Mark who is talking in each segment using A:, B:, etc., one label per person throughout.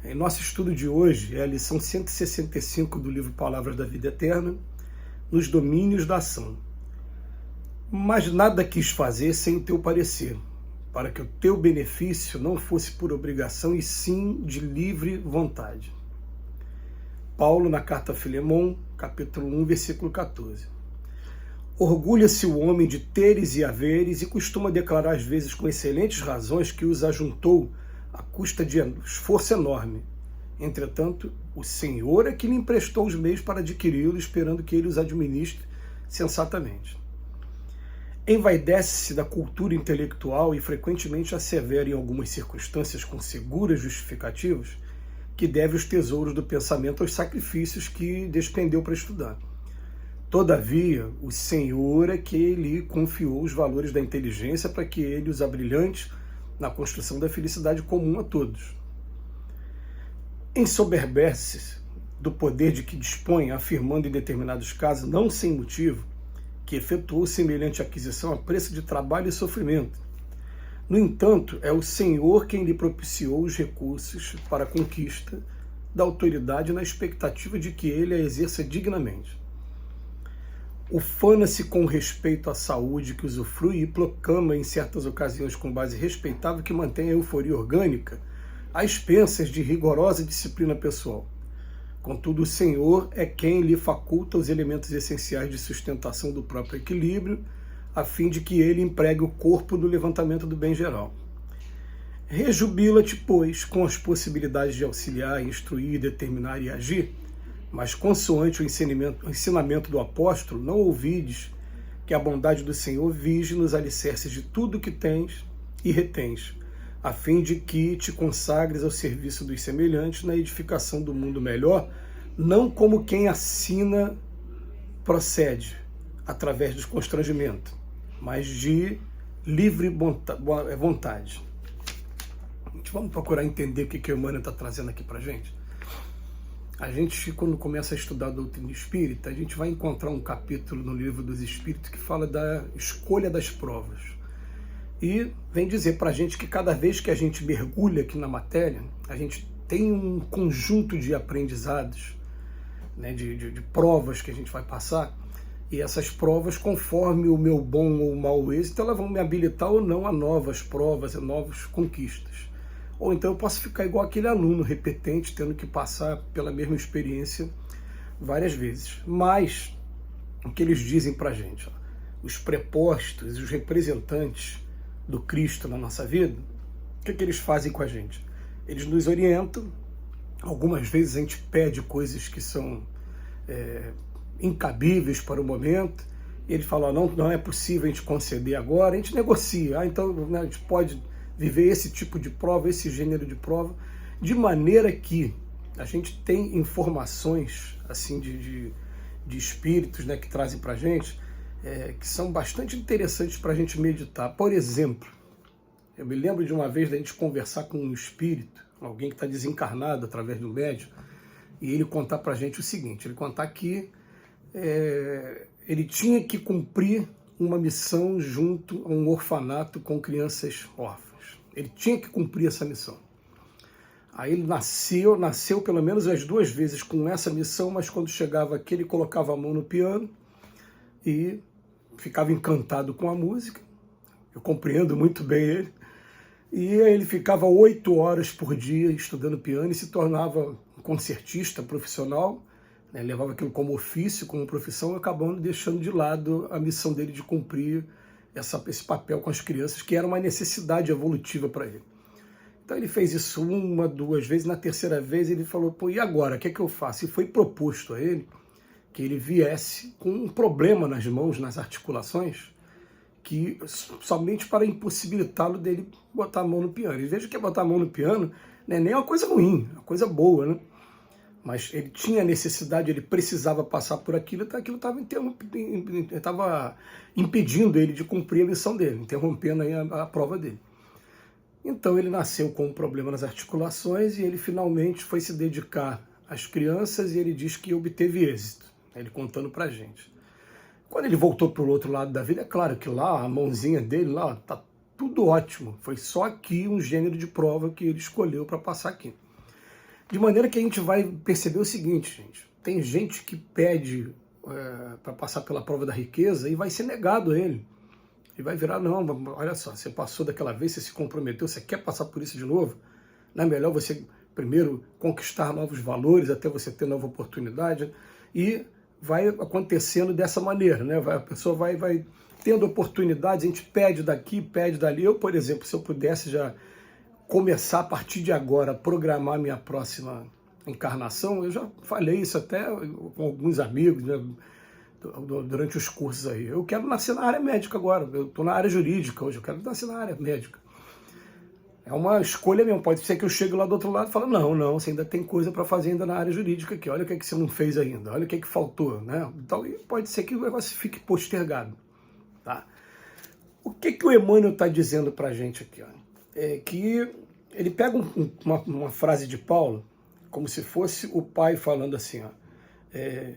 A: Em nosso estudo de hoje é a lição 165 do livro Palavras da Vida Eterna, nos domínios da ação. Mas nada quis fazer sem o teu parecer, para que o teu benefício não fosse por obrigação e sim de livre vontade. Paulo, na carta a Filemon, capítulo 1, versículo 14. Orgulha-se o homem de teres e haveres e costuma declarar às vezes com excelentes razões que os ajuntou à custa de esforço enorme. Entretanto, o Senhor é que lhe emprestou os meios para adquiri-los, esperando que ele os administre sensatamente. Envaidece-se da cultura intelectual e frequentemente assevera em algumas circunstâncias com seguras justificativas que deve os tesouros do pensamento aos sacrifícios que despendeu para estudar. Todavia, o Senhor é que lhe confiou os valores da inteligência para que ele os abrilhante na construção da felicidade comum a todos. Ensoberbece-se do poder de que dispõe, afirmando em determinados casos, não sem motivo, que efetuou semelhante aquisição a preço de trabalho e sofrimento. No entanto, é o Senhor quem lhe propiciou os recursos para a conquista da autoridade na expectativa de que ele a exerça dignamente. Ufana-se com respeito à saúde que usufrui e proclama em certas ocasiões com base respeitável que mantém a euforia orgânica às expensas de rigorosa disciplina pessoal. Contudo, o Senhor é quem lhe faculta os elementos essenciais de sustentação do próprio equilíbrio, a fim de que ele empregue o corpo no levantamento do bem geral. Rejubila-te, pois, com as possibilidades de auxiliar, instruir, determinar e agir, mas consoante o ensinamento do apóstolo, não ouvides que a bondade do Senhor vige nos alicerces de tudo que tens e retens, a fim de que te consagres ao serviço dos semelhantes na edificação do mundo melhor, não como quem assina procede, através do constrangimento, mas de livre vontade. Vamos procurar entender o que a Emmanuel está trazendo aqui para a gente? A gente, quando começa a estudar a doutrina espírita, a gente vai encontrar um capítulo no Livro dos Espíritos que fala da escolha das provas. E vem dizer para a gente que cada vez que a gente mergulha aqui na matéria, a gente tem um conjunto de aprendizados, né, de provas que a gente vai passar, e essas provas, conforme o meu bom ou mau êxito, elas vão me habilitar ou não a novas provas, a novas conquistas. Ou então eu posso ficar igual aquele aluno repetente, tendo que passar pela mesma experiência várias vezes. Mas, o que eles dizem para a gente? Os prepostos e os representantes do Cristo na nossa vida, o que eles fazem com a gente? Eles nos orientam, algumas vezes a gente pede coisas que são incabíveis para o momento, e ele fala, não é possível a gente conceder agora, a gente negocia, então a gente pode viver esse tipo de prova, esse gênero de prova, de maneira que a gente tem informações assim de espíritos, né, que trazem para a gente, que são bastante interessantes para a gente meditar. Por exemplo, eu me lembro de uma vez da gente conversar com um espírito, alguém que está desencarnado através do médium, e ele contar para a gente o seguinte, ele contar que ele tinha que cumprir uma missão junto a um orfanato com crianças órfãs. Ele tinha que cumprir essa missão. Aí ele nasceu pelo menos as 2 vezes com essa missão, mas quando chegava aqui ele colocava a mão no piano e ficava encantado com a música. Eu compreendo muito bem ele. E aí ele ficava 8 horas por dia estudando piano e se tornava um concertista profissional, né? Levava aquilo como ofício, como profissão, acabando deixando de lado a missão dele de cumprir esse papel com as crianças, que era uma necessidade evolutiva para ele. Então ele fez isso 1, 2 vezes, na terceira vez ele falou, pô, e agora, o que é que eu faço? E foi proposto a ele que ele viesse com um problema nas mãos, nas articulações, que somente para impossibilitá-lo dele botar a mão no piano. E veja que botar a mão no piano não é nem uma coisa ruim, é uma coisa boa, né? Mas ele tinha necessidade, ele precisava passar por aquilo, então aquilo estava impedindo ele de cumprir a missão dele, interrompendo aí a prova dele. Então ele nasceu com um problema nas articulações e ele finalmente foi se dedicar às crianças e ele diz que obteve êxito, ele contando pra gente. Quando ele voltou para o outro lado da vida, é claro que lá a mãozinha dele, lá tá tudo ótimo, foi só aqui um gênero de prova que ele escolheu para passar aqui. De maneira que a gente vai perceber o seguinte, gente, tem gente que pede para passar pela prova da riqueza e vai ser negado a ele. E vai virar, não, olha só, você passou daquela vez, você se comprometeu, você quer passar por isso de novo? Não é melhor você primeiro conquistar novos valores até você ter nova oportunidade? E vai acontecendo dessa maneira, né? A pessoa vai tendo oportunidades, a gente pede daqui, pede dali. Eu, por exemplo, se eu pudesse já começar a partir de agora a programar minha próxima encarnação, eu já falei isso até com alguns amigos, né, durante os cursos aí. Eu quero nascer na área médica agora, eu estou na área jurídica hoje, eu quero nascer na área médica. É uma escolha mesmo, pode ser que eu chegue lá do outro lado e fale, não, você ainda tem coisa para fazer ainda na área jurídica aqui, olha o que, é que você não fez ainda, olha o que, é que faltou, né? Então pode ser que o negócio fique postergado, tá? O que o Emmanuel está dizendo para a gente aqui, ó? É que ele pega uma frase de Paulo, como se fosse o pai falando assim, ó,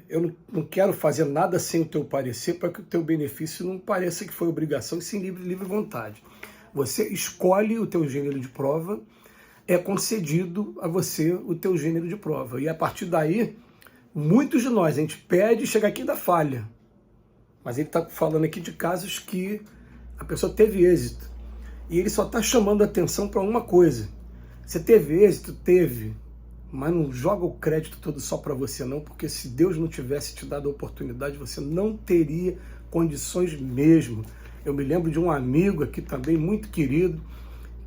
A: eu não quero fazer nada sem o teu parecer, para que o teu benefício não pareça que foi obrigação e sim livre vontade. Você escolhe o teu gênero de prova, é concedido a você o teu gênero de prova. E a partir daí, muitos de nós, a gente pede e chega aqui e dá falha. Mas ele está falando aqui de casos que a pessoa teve êxito. E ele só está chamando a atenção para uma coisa. Você teve êxito? Teve. Mas não joga o crédito todo só para você não, porque se Deus não tivesse te dado a oportunidade, você não teria condições mesmo. Eu me lembro de um amigo aqui também, muito querido,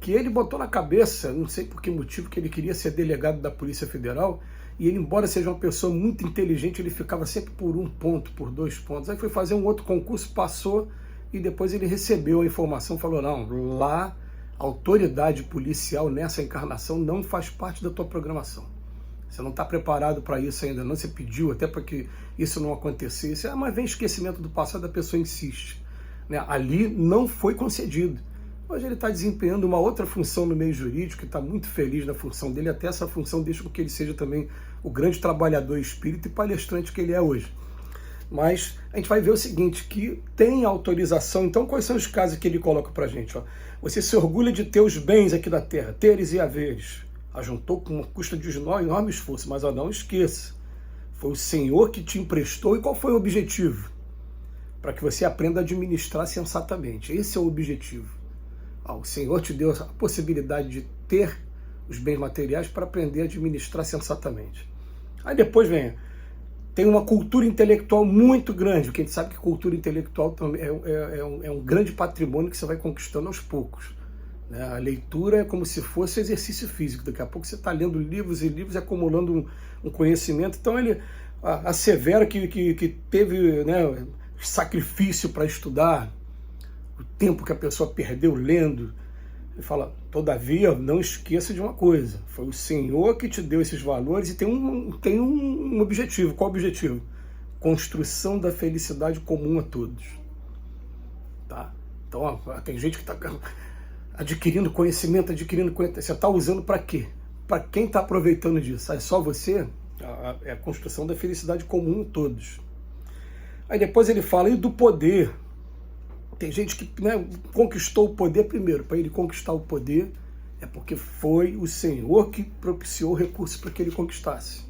A: que ele botou na cabeça, não sei por que motivo, que ele queria ser delegado da Polícia Federal, e ele, embora seja uma pessoa muito inteligente, ele ficava sempre por 1 ponto, por 2 pontos. Aí foi fazer um outro concurso, passou, e depois ele recebeu a informação, falou, não, lá a autoridade policial nessa encarnação não faz parte da tua programação. Você não está preparado para isso ainda não, você pediu até para que isso não acontecesse. Mas vem esquecimento do passado, a pessoa insiste. Né? Ali não foi concedido. Hoje ele está desempenhando uma outra função no meio jurídico, e está muito feliz na função dele, até essa função deixa com que ele seja também o grande trabalhador espírita e palestrante que ele é hoje. Mas a gente vai ver o seguinte, que tem autorização. Então quais são os casos que ele coloca para a gente? Ó? Você se orgulha de ter os bens aqui da terra, teres e haveres. Ajuntou com uma custa de enorme esforço, mas não esqueça, foi o Senhor que te emprestou. E qual foi o objetivo? Para que você aprenda a administrar sensatamente. Esse é o objetivo. O Senhor te deu a possibilidade de ter os bens materiais para aprender a administrar sensatamente. Aí depois tem uma cultura intelectual muito grande, porque a gente sabe que cultura intelectual também é um grande patrimônio que você vai conquistando aos poucos. Né? A leitura é como se fosse exercício físico. Daqui a pouco você está lendo livros e livros, acumulando um conhecimento. Então ele assevera que teve, né, sacrifício para estudar, o tempo que a pessoa perdeu lendo. Ele fala, todavia, não esqueça de uma coisa, foi o Senhor que te deu esses valores e tem um objetivo. Qual o objetivo? Construção da felicidade comum a todos. Tá? Então, tem gente que está adquirindo conhecimento, você está usando para quê? Para quem está aproveitando disso? É só você? É a construção da felicidade comum a todos. Aí depois ele fala, e do poder? Tem gente que, né, conquistou o poder primeiro. Para ele conquistar o poder, é porque foi o Senhor que propiciou o recurso para que ele conquistasse.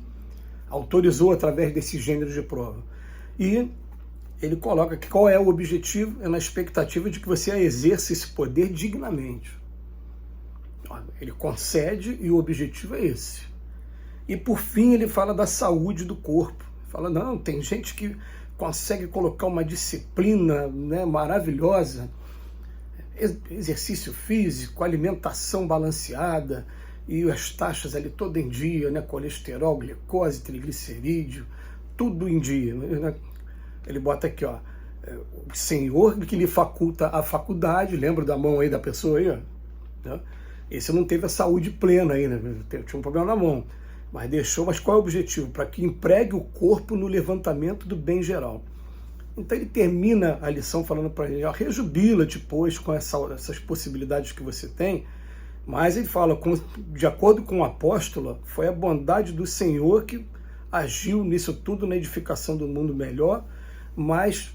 A: Autorizou através desse gênero de prova. E ele coloca que qual é o objetivo? É na expectativa de que você exerça esse poder dignamente. Ele concede e o objetivo é esse. E por fim ele fala da saúde do corpo. Fala, não, tem gente que consegue colocar uma disciplina, né, maravilhosa, exercício físico, alimentação balanceada e as taxas ali todo em dia, né, colesterol, glicose, triglicerídeo, tudo em dia. Né? Ele bota aqui, ó, o Senhor que lhe faculta a faculdade, lembra da mão aí da pessoa aí, ó? Né? Esse não teve a saúde plena aí, né? Tinha um problema na mão. Mas qual é o objetivo? Para que empregue o corpo no levantamento do bem geral. Então ele termina a lição falando para ele, rejubila-te, pois, com essas possibilidades que você tem, mas ele fala, de acordo com o apóstolo, foi a bondade do Senhor que agiu nisso tudo na edificação do mundo melhor, mas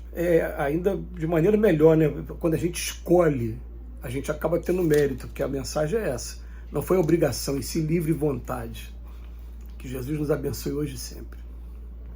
A: ainda de maneira melhor, né? Quando a gente escolhe, a gente acaba tendo mérito, porque a mensagem é essa. Não foi obrigação, e sim livre vontade. Que Jesus nos abençoe hoje e sempre.